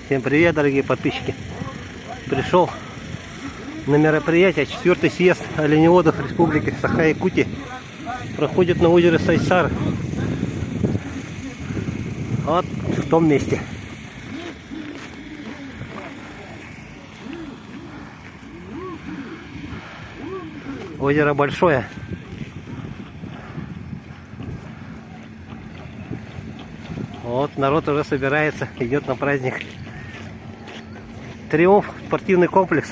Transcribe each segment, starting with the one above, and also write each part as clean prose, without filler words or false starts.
Всем привет, дорогие подписчики. Пришел на мероприятие. 4-й съезд оленеводов Республики Саха-Якутия проходит на озере Сайсар. Вот в том месте. Озеро большое. Вот народ уже собирается, идет на праздник. Триумф, спортивный комплекс.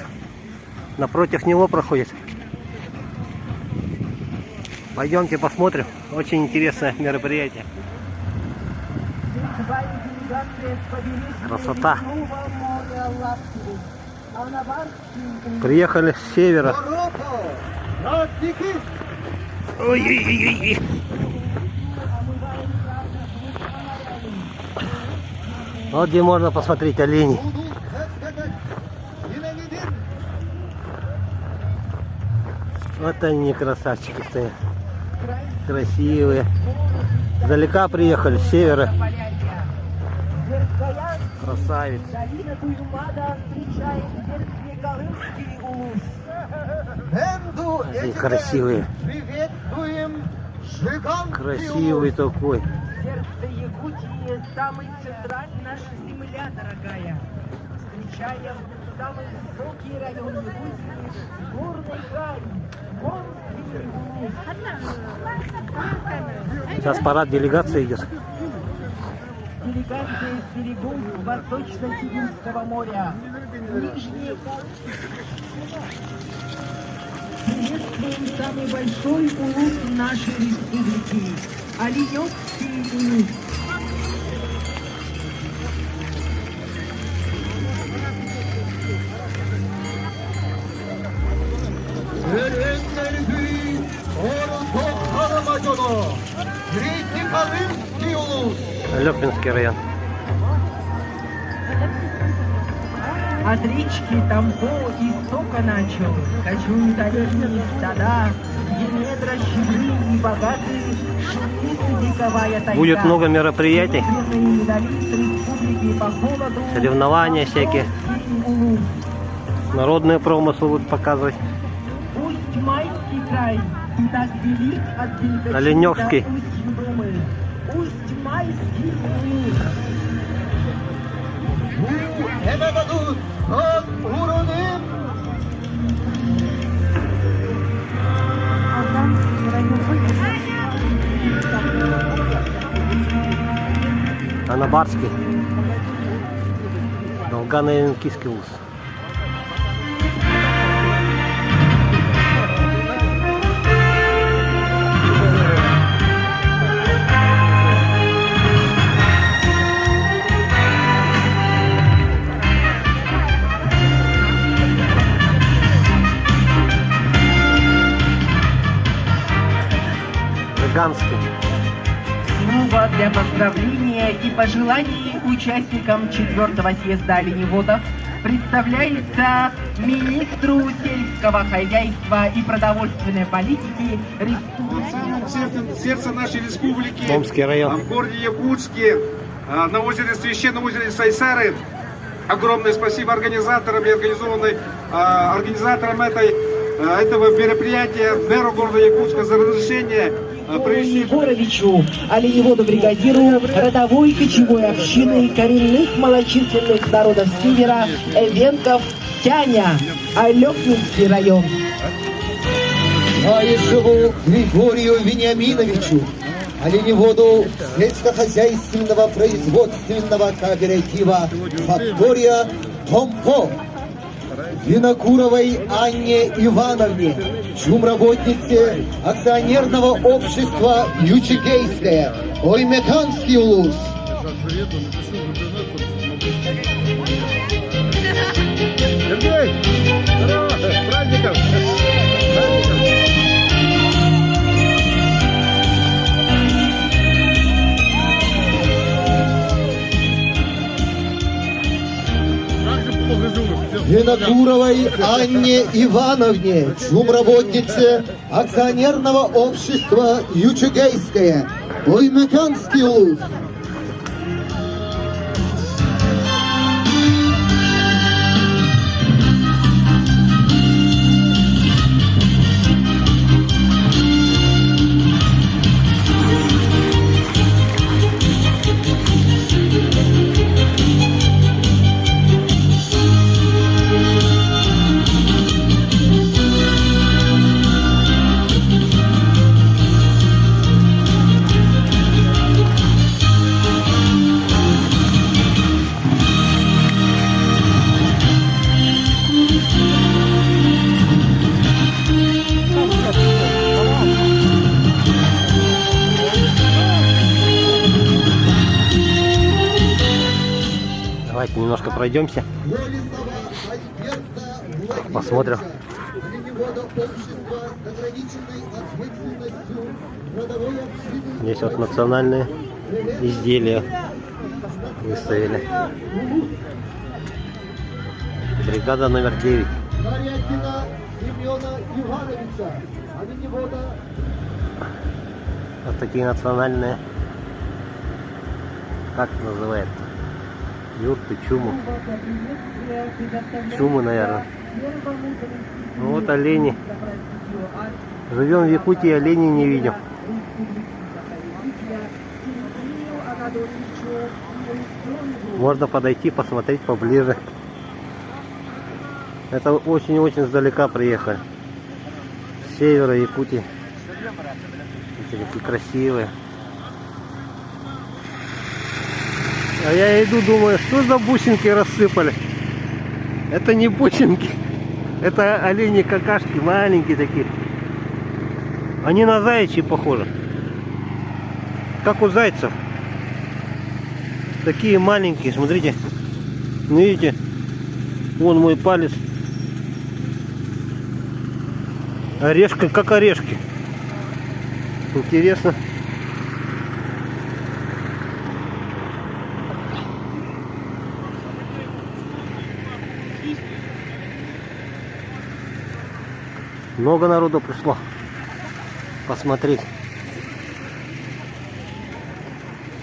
Напротив него проходит. Пойдемте посмотрим. Очень интересное мероприятие. Красота. Приехали с севера. Ой-ой-ой-ой. Вот где можно посмотреть оленей. Вот они, красавчики стоят. Красивые. Издалека приехали, с севера. Красавец. Они красивые. Красивый такой. Сердце Якутии, самый центральный наша земля, дорогая. Встречаем самый высокий район Якутии, горный край. Сейчас парад делегации идет. Делегация из берегов Восточно-Сибирского моря. Нижний приветствуем самый большой улус нашей республики. Оленевский улус. Лёкминский район. От речки Тампо истока начал, кочуют олени стада, где недра щедры и богатые, шумит вековая тайга. Будет много мероприятий, соревнования всякие, народные промыслы будут показывать. Пусть майский край так велик от Белгочи Оленевский. до Усть-Думы. Пусть майский улус. Анабарский. Долгано-Янкийский улус. Ганский. Слово для поздравления и пожеланий участникам 4-го съезда оленеводов представляется министру сельского хозяйства и продовольственной политики республики. Сердце нашей республики, Томский район. в городе Якутске, на озере, священном озере Сайсары. Огромное спасибо организаторам и организаторам этого мероприятия, мэру города Якутска за разрешение провести... Егоровичу, оленеводу-бригадиру родовой кочевой общины коренных малочисленных народов Севера, Эвенков, Тяня, Лёкминский район. Маешеву Григорию Вениаминовичу, оленеводу сельскохозяйственного производственного кооператива «Фактория Томпо», Винокуровой Анне Ивановне, чумработнице акционерного общества Ючегейская, Оймеканский улус. Сергей! Здорово! С праздником! Винокуровой Анне Ивановне, чумработнице акционерного общества Ючегейская, Оймеканский улус. Давайте немножко пройдемся. Голесова Альберта Владимировича, Посмотрим. оленевода общества с ограниченной ответственностью, родовой общины. Здесь вот национальные изделия выставили. Бригада номер 9. Нарякина Семена Ивановича, оленевода. Вот такие национальные, как называется, юрты, чумы. Чумы, наверное. Ну вот олени. Живем в Якутии, оленей не видим. Можно подойти, посмотреть поближе. Это очень-очень издалека приехали. С севера Якутии. Эти такие красивые. А я иду, думаю, что за бусинки рассыпали. Это не бусинки. Это олени какашки, маленькие такие. Они на заячьи похожи. Как у зайцев. Такие маленькие, смотрите. Ну, видите? Вон мой палец. Орешка, как орешки. Интересно. Много народу пришло посмотреть.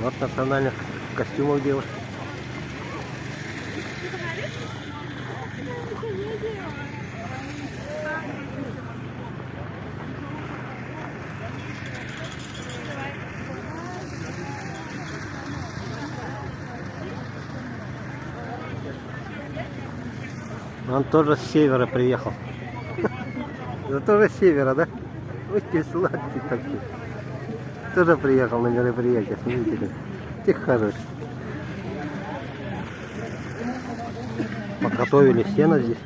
Вот национальных костюмов девушки. Он тоже с севера приехал. Это тоже с севера, да? Ой, ты сладкий такой. Тоже приехал на мероприятие. Смотрите, как хороший. Подготовили сено здесь.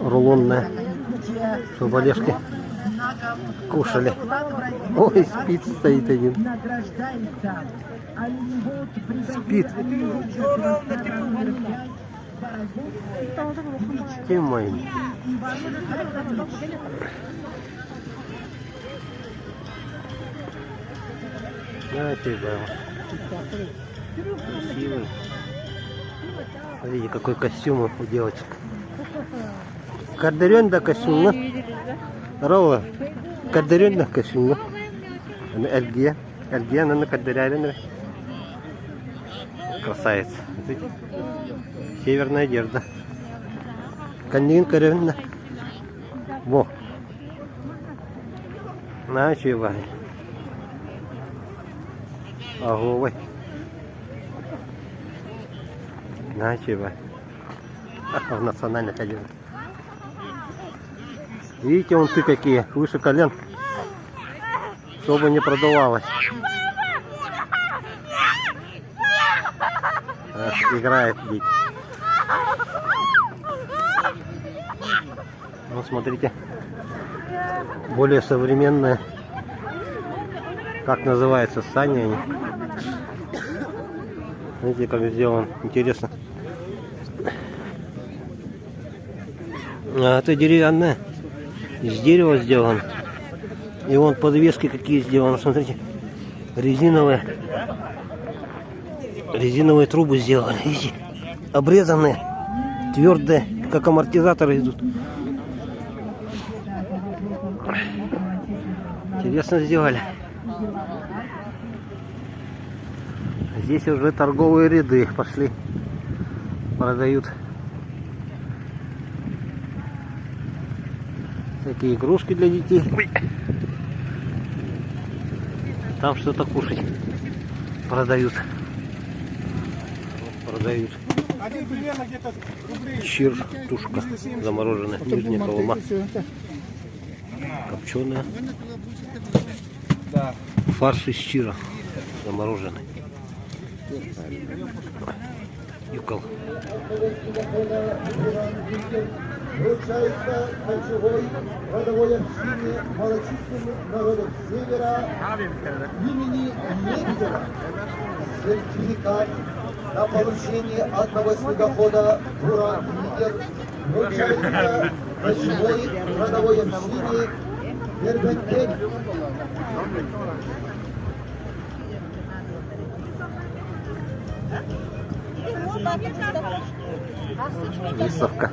Рулонное. Чтобы олежки кушали. Ой, спит стоит один. Спит. Ты мой. Да, тебя. Красивый. Смотрите, какой костюм у девочек. Кардерен да костюм, ну? Здорово. Кардерен да костюм, ну? Она Эльгия. Эльгия, она на кардеряне. Красавица. Смотрите. Северная одежда. Канин коренна. Во. На чего? Ого, на чего? В национальных одеждах. Видите, вон ты какие, выше колен. Чтобы не продувалось. Играет дети. Ну, смотрите, более современные, как называется, сани они. Видите, как сделан, интересно. А это деревянное, из дерева сделано. И вон подвески какие сделаны, смотрите, резиновые трубы сделаны, видите, обрезанные, твердые, как амортизаторы идут. Интересно сделали. Здесь уже торговые ряды пошли. Продают всякие игрушки для детей. Там что-то кушать продают. Продают. Чир, тушка замороженная, нижняя колома. Копченая. Фарш из чира замороженный. Юкол. Вручается кольцевой родовой общине малочисленных народов Севера имени Медведева сертификат на получение одного снегохода «Бура-лидер» вручается ночной родовой общине Дербентень. Выставка.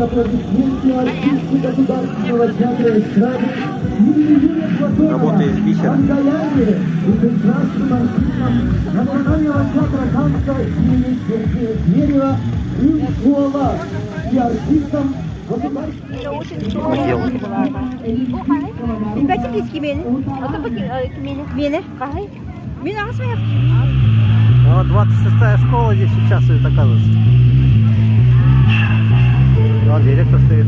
Аплодисменты артисту Государственного театра эстрады Юрия Платонова. Работа из бисера. Воздаяние и прекрасным артистам Национального театра танца имени Сергея Зверева и школа и артистам Поделки. Бәтин кимені. Ата кимені. Мені. Кай. Мен асмай. Вот 26-я школа здесь участвует, оказывается. Вон директор стоит.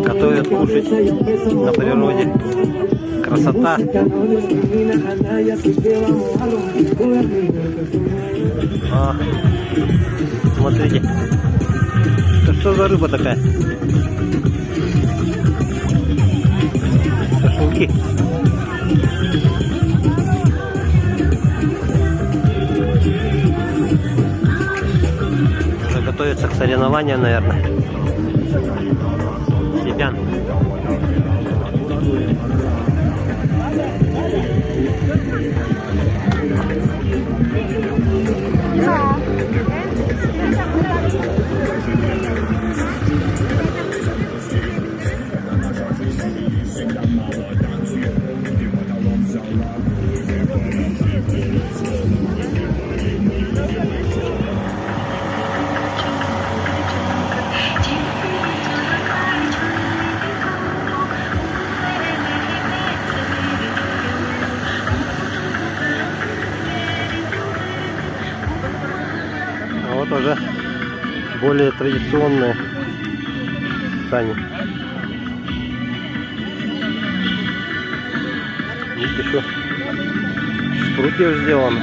Готовят кушать на природе. Красота. Смотрите. Это что за рыба такая? Шашлыки. Уже готовятся к соревнованиям, наверное. Себян. Вот уже более традиционные сани. Видите, еще с прутьев сделано.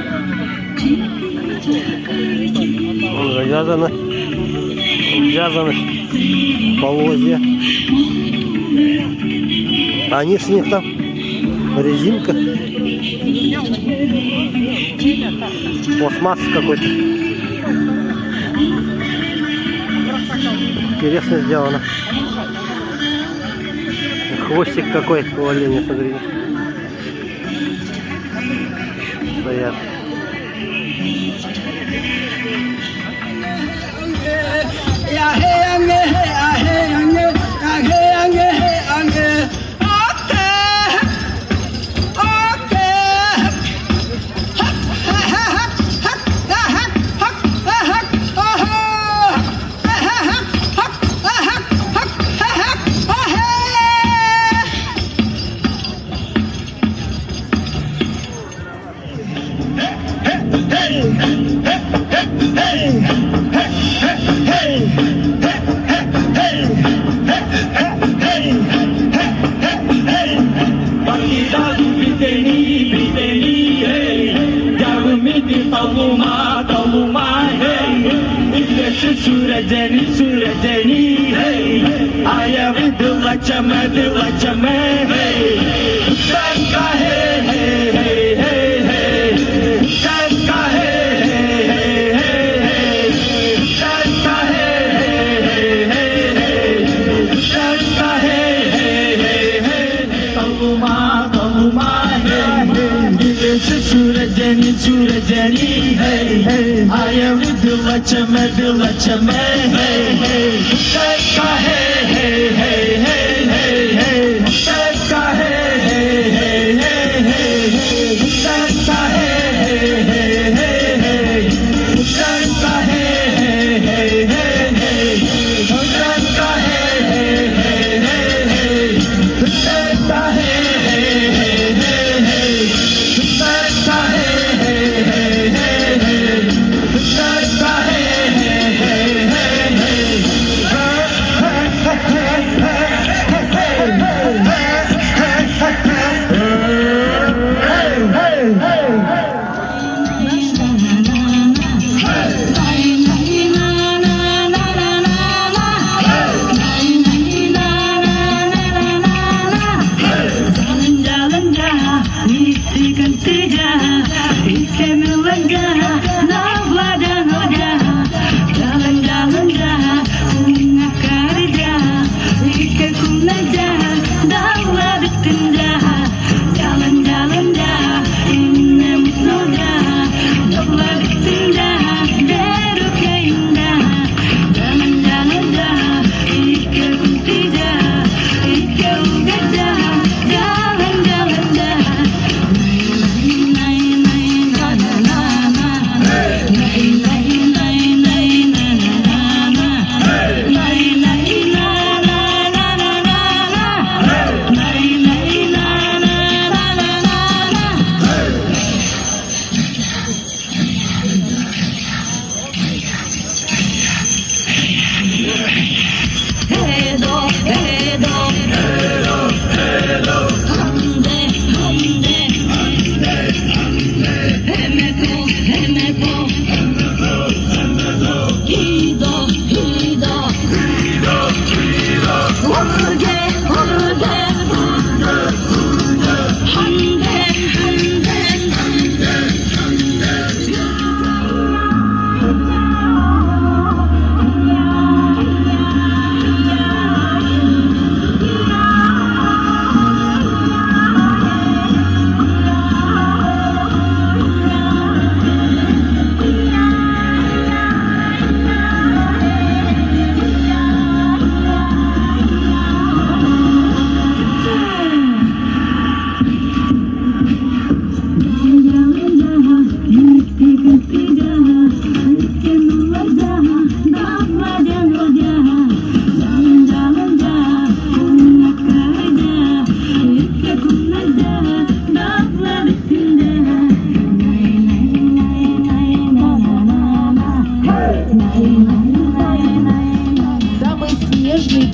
Он завязано полозья. А они с них там резинка. Пластмасс какой-то. Интересно сделано. Хвостик какой у оленя, смотрите. Стоят.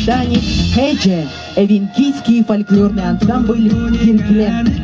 танец Хеджи, эвенкийский фольклорный ансамбль Кирклен.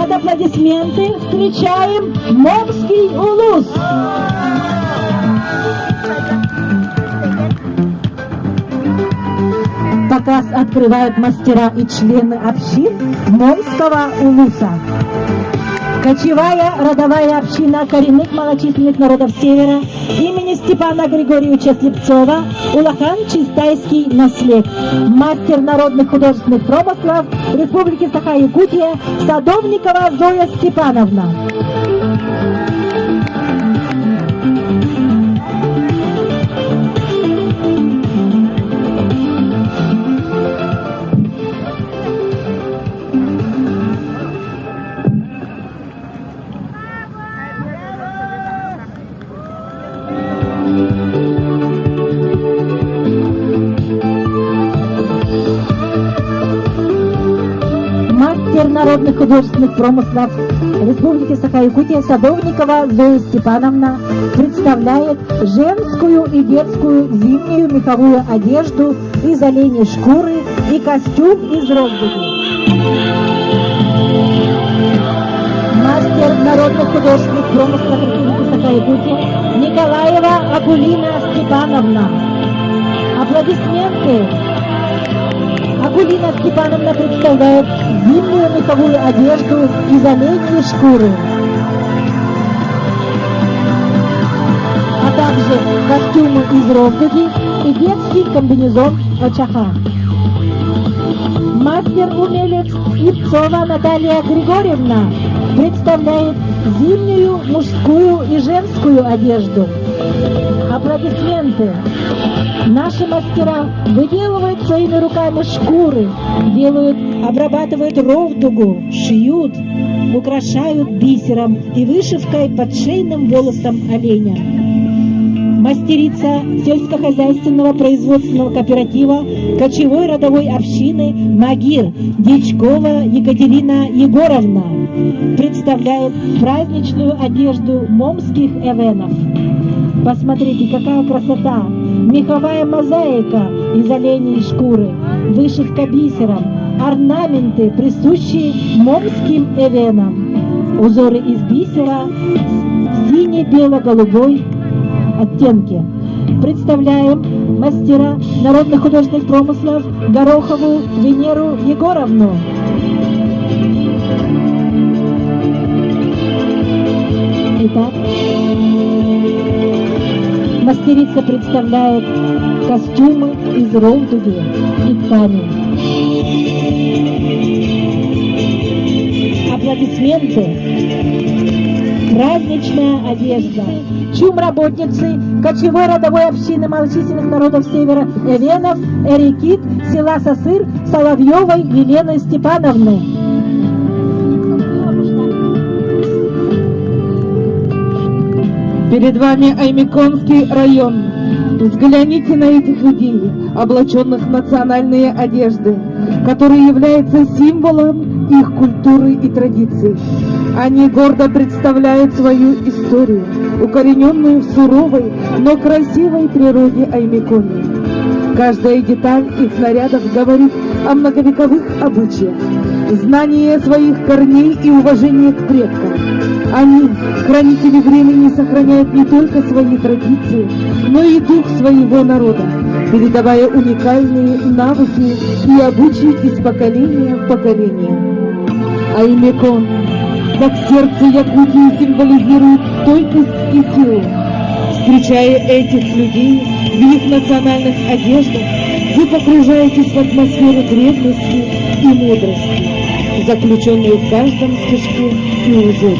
Под аплодисменты встречаем Момский улус. Показ открывают мастера и члены общин Момского улуса. Кочевая родовая община коренных малочисленных народов Севера имени Степана Григорьевича Слепцова Улахан-Чистайский наслед. Мастер народных художественных промыслов Республики Саха-Якутия Садовникова Зоя Степановна. Мастер народных художественных промыслов Республики Саха-Якутия Садовникова Зоя Степановна представляет женскую и детскую зимнюю меховую одежду из оленей шкуры и костюм из рогбуги. Мастер народных художественных промыслов Республики Саха-Якутия Николаева Акулина Степановна. Аплодисменты! Акулина Степановна представляет зимнюю меховую одежду из оленьей шкуры, а также костюмы из рогбуги и детский комбинезон очаха. Мастер-умелец Слепцова Наталья Григорьевна представляет зимнюю мужскую и женскую одежду. Аплодисменты! Наши мастера выделывают своими руками шкуры, обрабатывают ровдугу, шьют, украшают бисером и вышивкой под шейным волосом оленя. Мастерица сельскохозяйственного производственного кооператива кочевой родовой общины Магир Дичкова Екатерина Егоровна представляет праздничную одежду момских эвенов. Посмотрите, какая красота! Меховая мозаика из оленей шкуры, вышивка бисером, орнаменты, присущие момским эвенам, узоры из бисера в сине-бело-голубой оттенке. Представляем мастера народных художественных промыслов Горохову Венеру Егоровну. Итак, мастерица представляет костюмы из ровдуги и ткани. Аплодисменты. Праздничная одежда. Чум-работницы кочевой родовой общины малочисленных народов Севера Эвенов Эрикит села Сосыр Соловьевой Елены Степановны. Перед вами Аймиконский район. Взгляните на этих людей, облаченных в национальные одежды, которые являются символом их культуры и традиций. Они гордо представляют свою историю, укорененную в суровой, но красивой природе Аймиконии. Каждая деталь их нарядов говорит о многовековых обычаях, знании своих корней и уважении к предкам. Они, хранители времени, сохраняют не только свои традиции, но и дух своего народа, передавая уникальные навыки и обычаи из поколения в поколение. Аймикон, как сердце Якутии, символизирует стойкость и силу. Встречая этих людей в их национальных одеждах, вы погружаетесь в атмосферу древности и мудрости, заключенную в каждом стежке и узоре.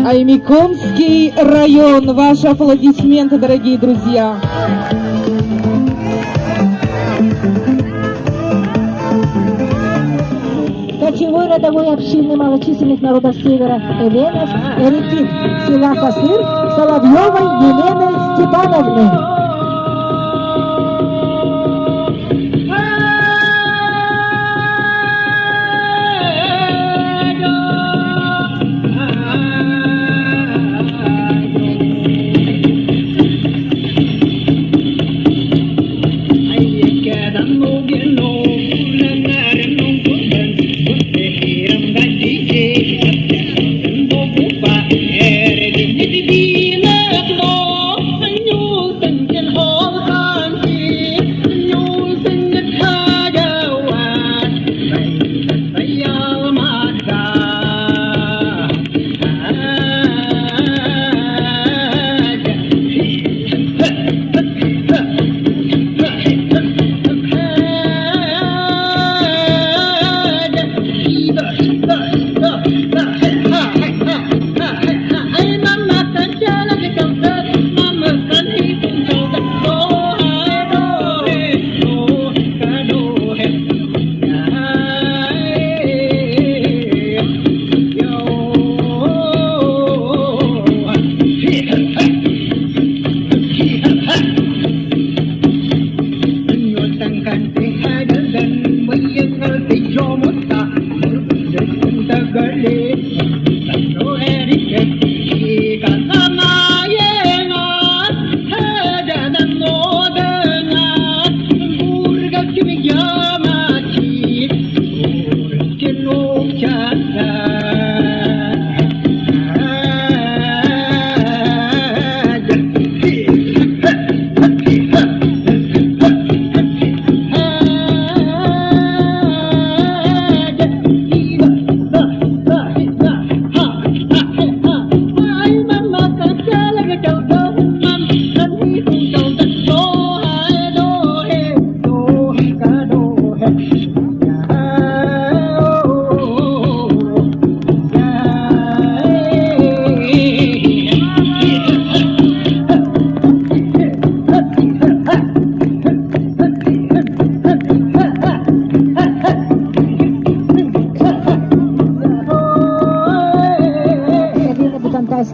Аймиконский район. Ваши аплодисменты, дорогие друзья. Кочевой родовой общины малочисленных народов Севера Эленов, Эрикит, села Сасыр, Соловьевой Елены Степановны.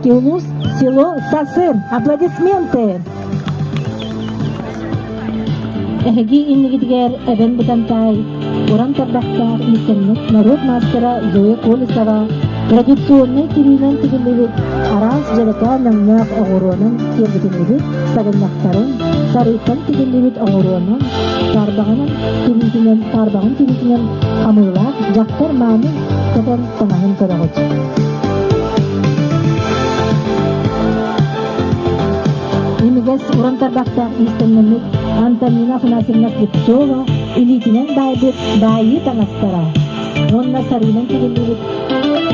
Улус, село Сасыр. Аплодисменты. Эги иннигидгер эбен бутантай, уран тардахтар, истемнет, народ мастера Зоя Колесова, традиционный тиринен тигилливит, арас жарека намнах огуронын тергитинливит, сагыннахтарын, сарыйтан тигилливит огуронын, тарбағын тиринтинен хамыйлар, жақтар маны, кадан танахын көрағыч. Имигес урантарбакта истемнемит Антонина Фанасьевна Слепцова илитинен байы таңастара. Онна саринен тигилливит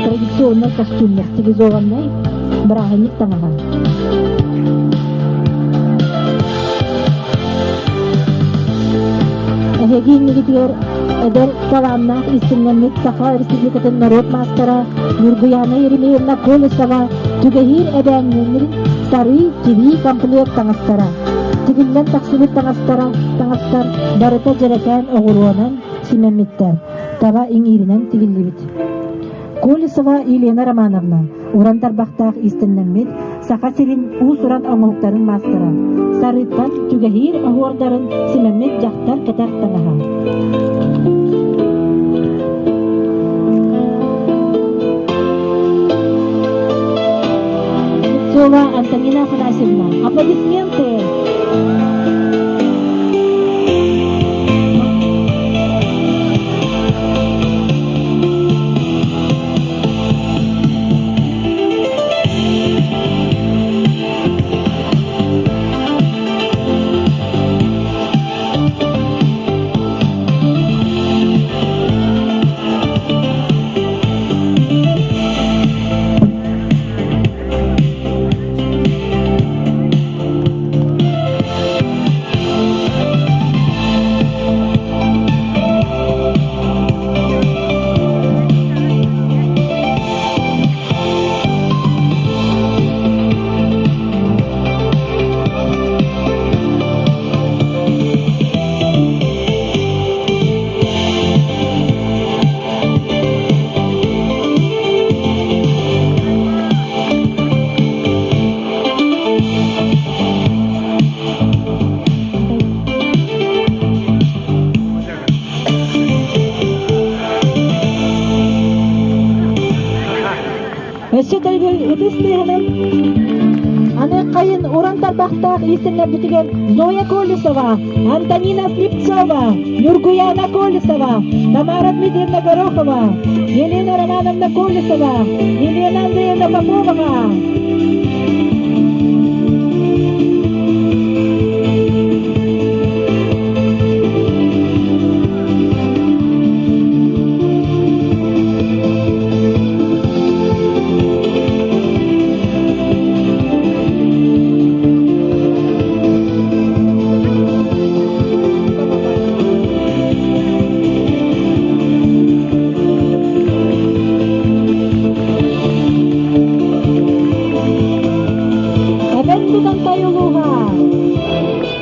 традиционный костюмнер стилизованный брагыник таңаган. Эгегин нигитер эдер таланна истемнемит Саха Республикатын народ мастера Нургуяна Еремеевна Колесова түгехир эбәңненрин сары киви комплект таңастара. Тигиллен таксилит таңастар барыта жерекән оғыруанан симеммиттер. Таба иңиринен тигилливит. Колесова Елена Романовна урантарбақтақ истеннеммит сақасирин уусуран оңылықтарын мастера. Сарыттан түгехир оғырдарын симеммит жақтар кетер таңаға. Антонина Афанасьевна. Аплодисменты. Өссөтөлгөй үтістігінің аны қайын уран тарбақтақ есімлер бүтіген Зоя Колесова, Антонина Слепцова, Нургуяна Колесова, Тамара Дмитриевна Горохова, Елена Романовна Колесова, Елена Андреевна Попова.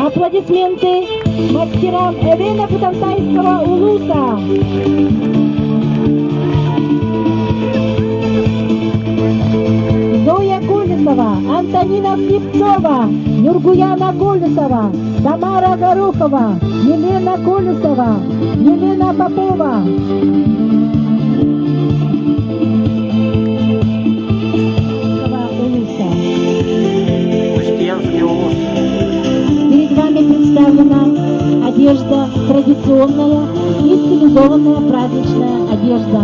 Аплодисменты мастерам Эвена Бутантайского улуса. Зоя Колесова, Антонина Слепцова, Нургуяна Колесова, Тамара Горохова, Елена Колесова, Елена Попова. Представлена одежда традиционная и стилизованная праздничная одежда,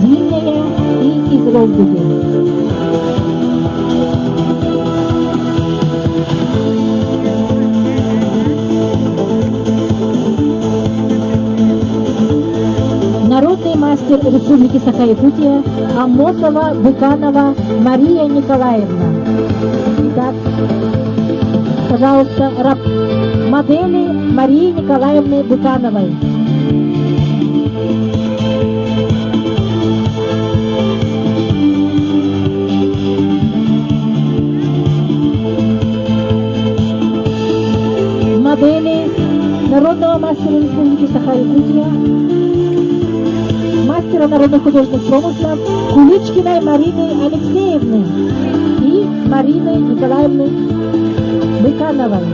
зимняя и из Ролдуги. Народный мастер Республики Саха-Якутия Амосова Быканова Мария Николаевна. Итак, пожалуйста, модели Марии Николаевны Быкановой. Модели народного мастера Республики Саха-Якутия, мастера народных художественных промыслов Куличкиной Марины Алексеевны и Марины Николаевны Быкановой.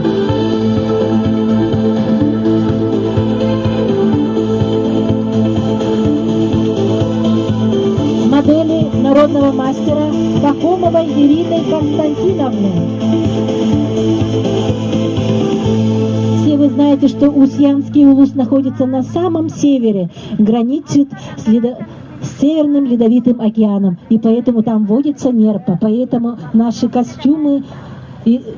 Модели народного мастера Пахомовой Ирины Константиновны. Все вы знаете, что Устьянский улус находится на самом севере, граничит с Северным Ледовитым океаном, и поэтому там водится нерпа, поэтому наши костюмы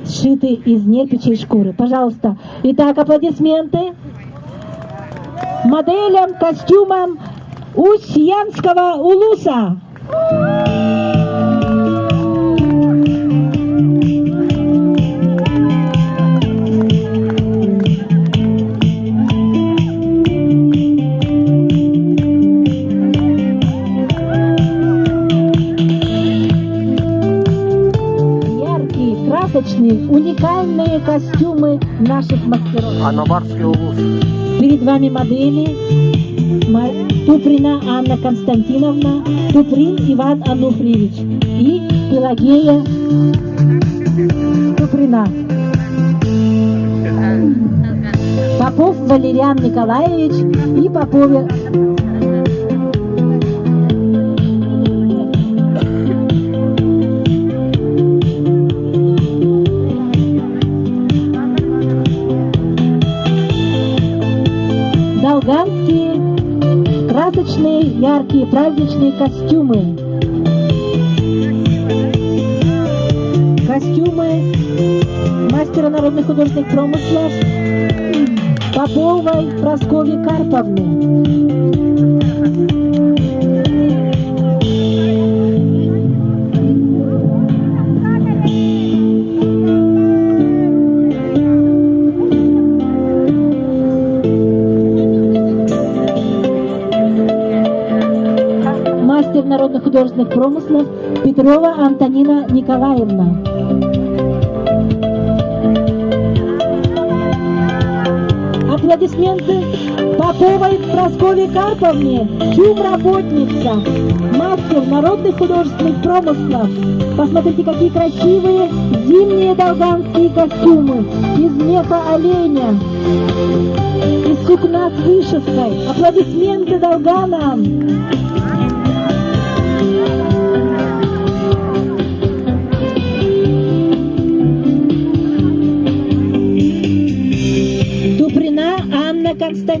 сшиты из нерпичьей шкуры. Пожалуйста. Итак, аплодисменты моделям, костюмам Устьянского улуса. Яркие, красочные, уникальные костюмы наших мастеров. Анабарский улус. Перед вами модели Туприна Анна Константиновна, Туприн Иван Ануфриевич и Пелагея Туприна. Попов Валериан Николаевич и Попове Долганские красочные, яркие, праздничные костюмы. Костюмы мастера народных художественных промыслов Поповой Прасковьи Карповны. Мастер народных художественных промыслов Петрова Антонина Николаевна. Аплодисменты Поповой Прасковье Карповне, чум-работница, мастер народных художественных промыслов. Посмотрите, какие красивые зимние долганские костюмы из меха оленя, из сукна с вышивкой. Аплодисменты долганам!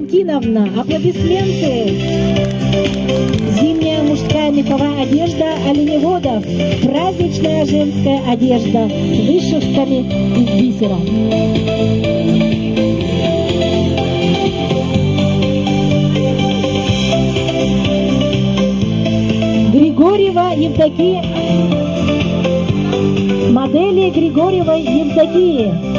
Валентиновна. Аплодисменты. Зимняя мужская меховая одежда оленеводов. Праздничная женская одежда с вышивками из бисера. Григорьева Евдокия. Модели Григорьевой Евдокии.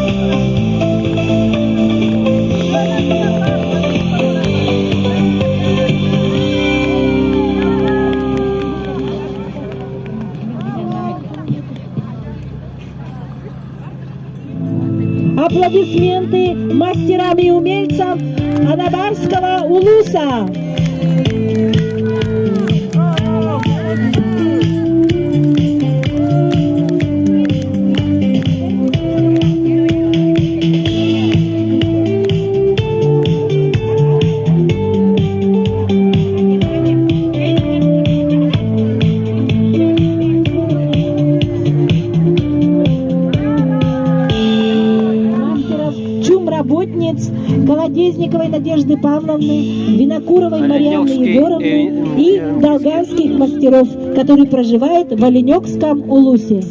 Аплодисменты мастерам и умельцам Анабарского улуса. Колодезниковой Надежды Павловны, Винокуровой Марьяны Егоровны и долганских мастеров, которые проживают в Оленёкском улусе.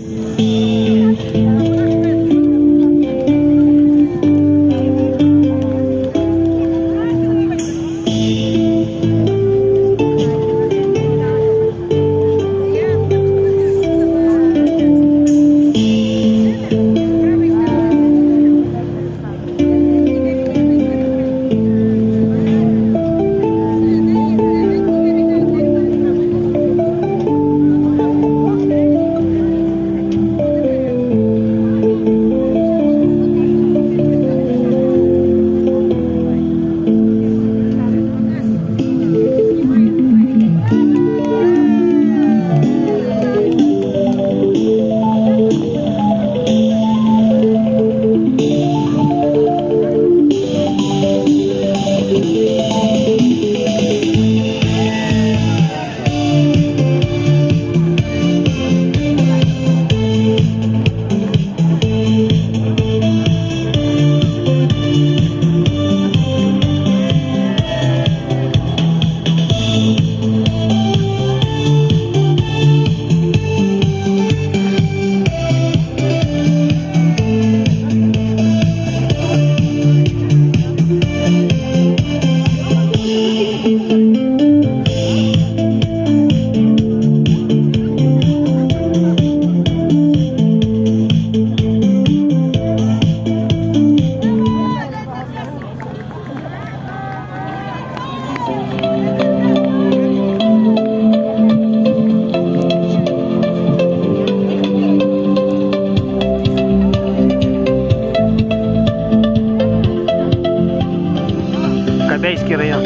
Кобяйский район.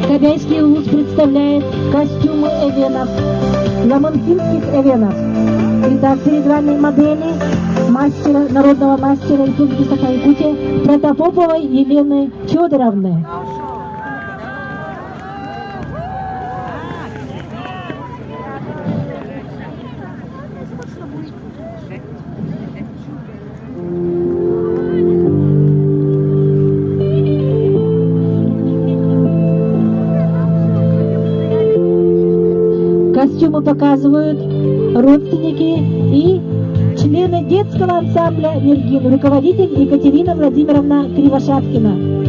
Кобяйский улус представляет костюмы эвенов, ламанхинских эвенов. Итак, перед вами модели мастера, народного мастера Республики Саха-Якутия Протопоповой Елены Федоровны. Костюмы показывают родственники и члены детского ансамбля «Нергин», руководитель Екатерина Владимировна Кривошапкина.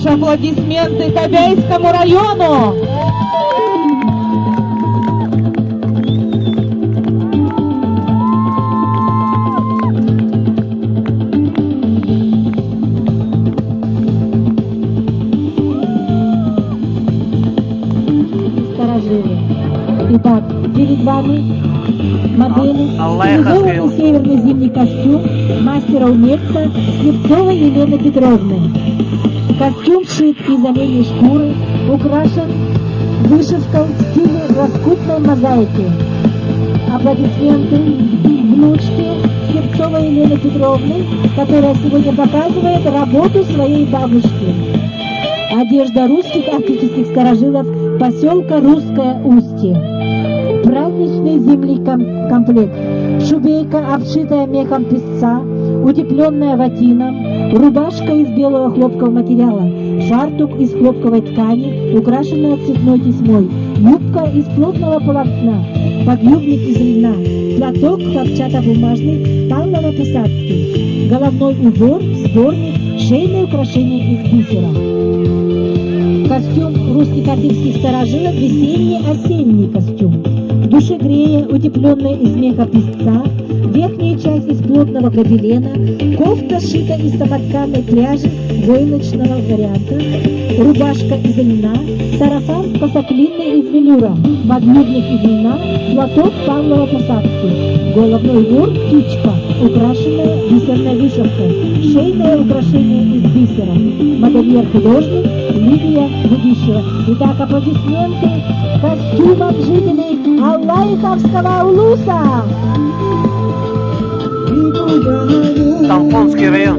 Ваши аплодисменты Тобяйскому району! Старожилы. Итак, перед вами модели стилизованный северный зимний костюм мастера-умельца Слепцовой Елены Петровны. Костюм шит из оленей шкуры, украшен вышивкой в стиле лоскутной мозаики. Аплодисменты внучке Слепцовой Елены Петровны, которая сегодня показывает работу своей бабушки. Одежда русских артических старожилов поселка Русское Устье. Праздничный зимний комплект. Шубейка, обшитая мехом песца, утепленная ватином, рубашка из белого хлопкового материала, фартук из хлопковой ткани, украшенная цветной тесьмой, юбка из плотного полотна, подъюбник из льна, платок хлопчатобумажный, Павлово-Посадский, головной убор, сборник, шейные украшения из бисера. Костюм русских артельских старожилов, весенний-осенний костюм. Душегрея, утепленная из меха песца, верхняя часть из плотного гобелена, кофта сшита из самотканной пряжи войлочного варианта, рубашка из льна, сарафан косоклинный из велюра, подъюбник из льна, платок Павлово-Посадский, головной убор птичка, украшенная бисерной вышивкой, шейное украшение из бисера, модельер-художник Лидия Будищева. Итак, аплодисменты костюмам жителей Аллаиховского улуса. Тампонский район.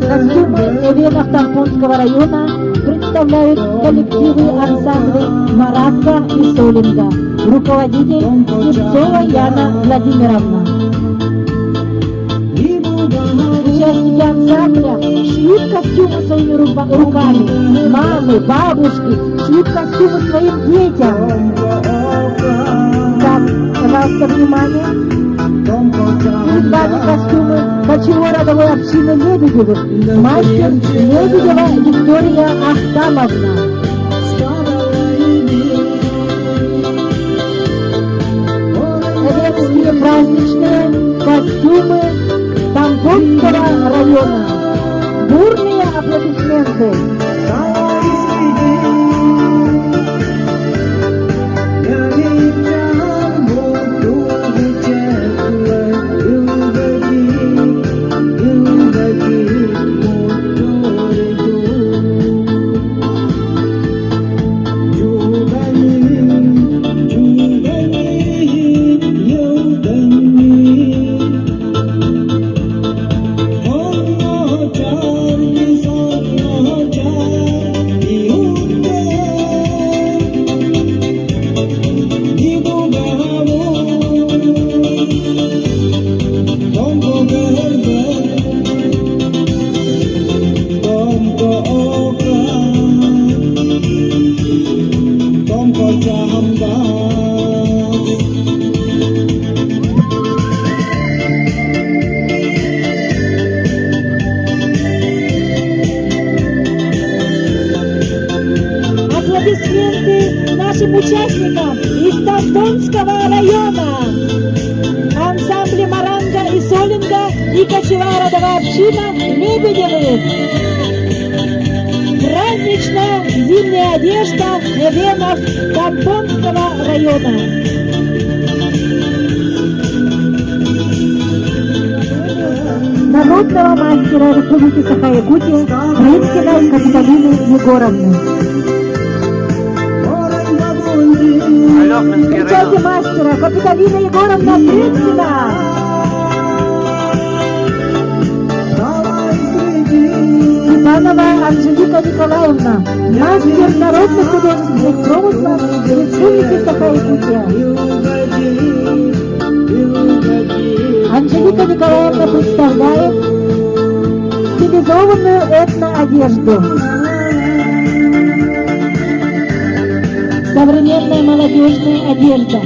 Костюмы эвенов Тампонского района представляют коллективы ансамбля «Маратка» и «Солинга». Руководитель Слепцова Яна Владимировна. Участники ансамбля шьют костюмы своими руками. Мамы, бабушки шьют костюмы своим детям. Так, пожалуйста, внимание. Перед вами костюмы кочевой родовой общины Лебедевых. Мастер Лебедева Виктория Ахтамовна. Эвенские праздничные костюмы Тампонского района. Бурные аплодисменты. Аплодисменты нашим участникам из Тампонского района. Ансамбли «Маранга» и «Солинга» и кочевая родовая община Лебедевых. Праздничная зимняя одежда эвенов Тампонского района. Народного мастера Республики Саха-Якутия Крынкиной Капиталины Егоровны. Встречайте мастера Капиталина Егоровна Крынкина. Степанова Анжелика Николаевна, мастер народных художественных промыслов Республики Саха-Якутия. Анжелика Николаевна представляет стилизованную этноодежду. Современная молодежная одежда,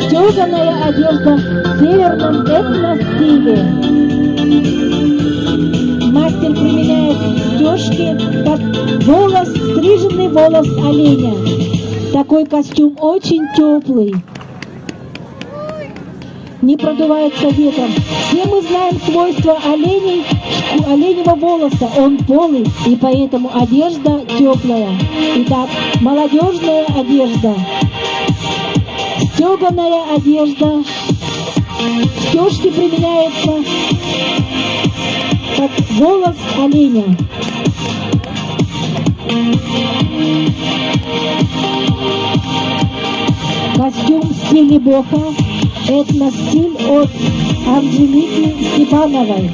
стеганая одежда в северном этностиле. мастер применяет стежки, как волос, стриженный волос оленя. Такой костюм очень теплый, не продувается ветром. Все мы знаем свойства оленевого волоса, он полый, и поэтому одежда теплая. Итак, молодежная одежда, стеганая одежда, стежки применяются как волос оленя. Костюм в стиле боха, этностиль от Анжелики Степановой.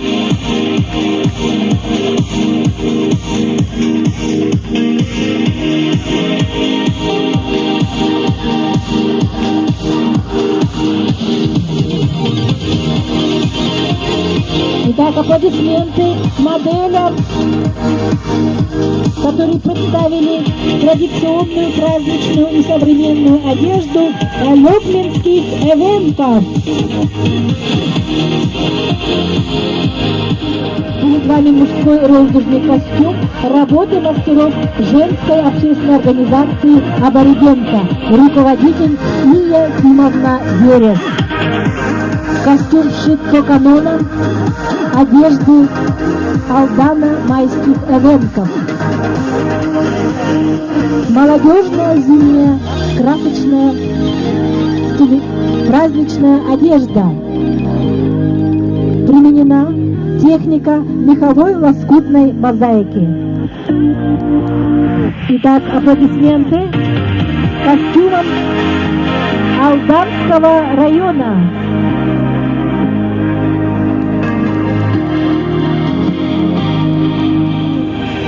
Итак, аплодисменты моделям, которые представили традиционную, праздничную и современную одежду Лёблинских эвентов. Перед вами мужской радужный костюм работы мастеров женской общественной организации «Аборигенка», руководитель Ия Кимовна Берез. Костюм сшит по канонам одежды Алдана майских эвентов. Молодежная зимняя красочная праздничная одежда. Применена техника меховой лоскутной мозаики. Итак, аплодисменты костюмам Алданского района.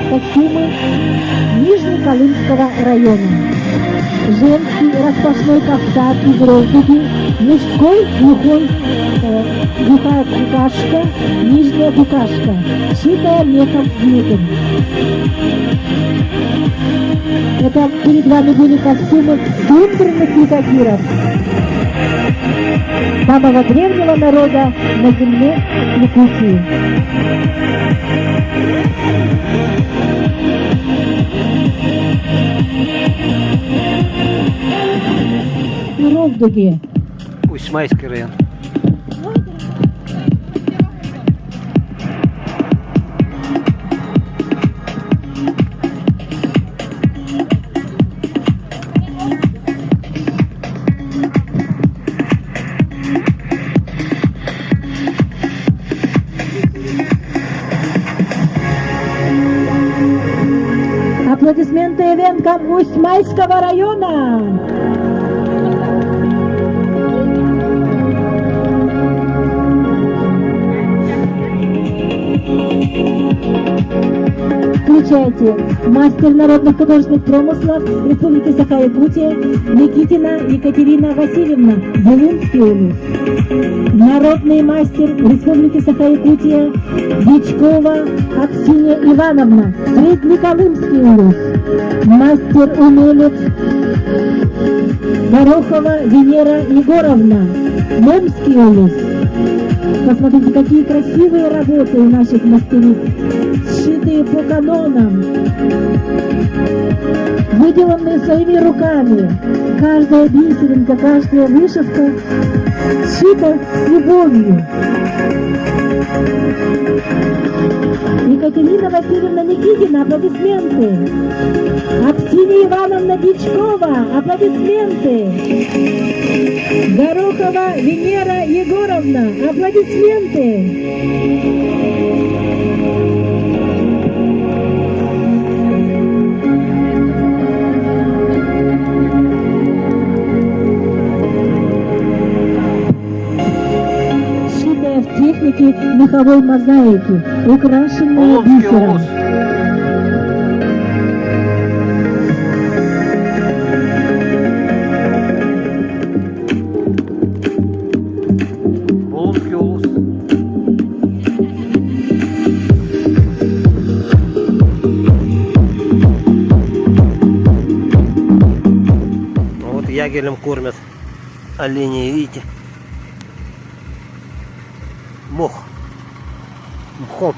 Костюмы Нижнеколымского района. Женский распашной кафтан из розыги, мужской глухая кукашка, нижняя букашка, шитая мехом глютен. Это перед вами были костюмы гендерных якагиров, самого древнего народа на земле Якутии. И Ровдуги. Усть-Майский район. Аплодисменты эвенкам Усть-Майского района. Встречайте, мастер народных художественных промыслов Республики Саха-Якутия Никитина Екатерина Васильевна, Булунский улус. Народный мастер Республики Саха-Якутия Дичкова Аксинья Ивановна, Среднеколымский улус. Мастер-умелец Горохова Венера Егоровна, Момский улус. Посмотрите, какие красивые работы у наших мастериц, сшитые по канонам, выделанные своими руками. Каждая бисеринка, каждая вышивка сшита с любовью. Екатерина Васильевна Никитина, аплодисменты. Аксинья Ивановна Дичкова, аплодисменты. Горохова Венера Егоровна, аплодисменты. Сшитая в технике меховой мозаики, украшенная бисером. Ягелем кормят оленей, видите? Мхом.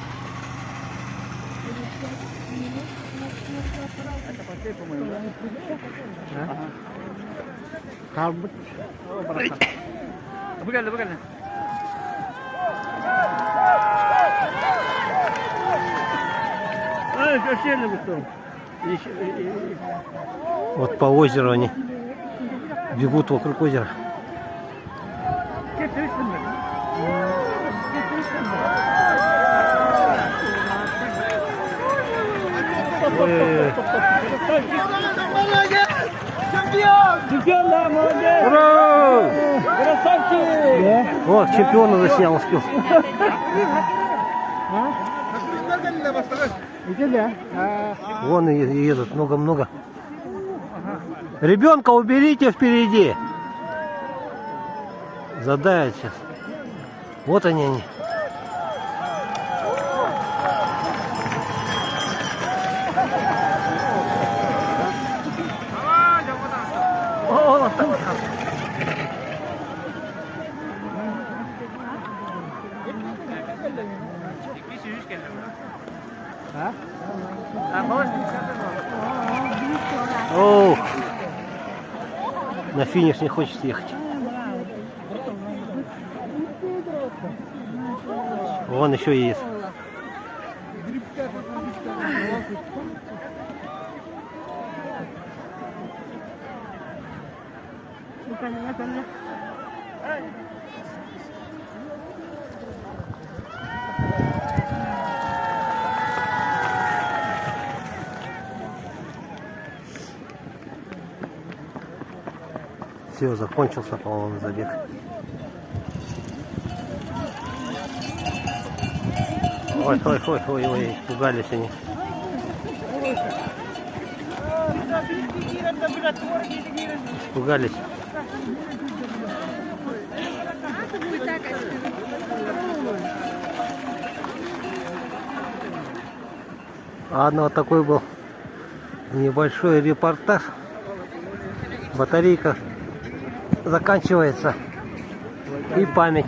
Вот по озеру они бегут вокруг озера. Ой-ой-ой. Ура! О, чемпиона заснял, успел. Вон и едут, много-много. Ребенка уберите впереди. Задают сейчас. Вот они. О, на финиш не хочет ехать. Вон еще есть. Все, закончился, по-моему, забег. Ой, испугались они. Испугались. Ладно, вот такой был небольшой репортаж. Батарейка заканчивается. И память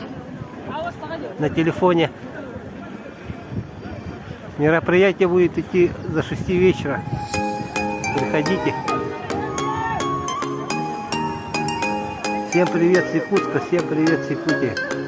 на телефоне. Мероприятие будет идти до 6 вечера. Приходите. Всем привет с Якутска, всем привет с Якутии.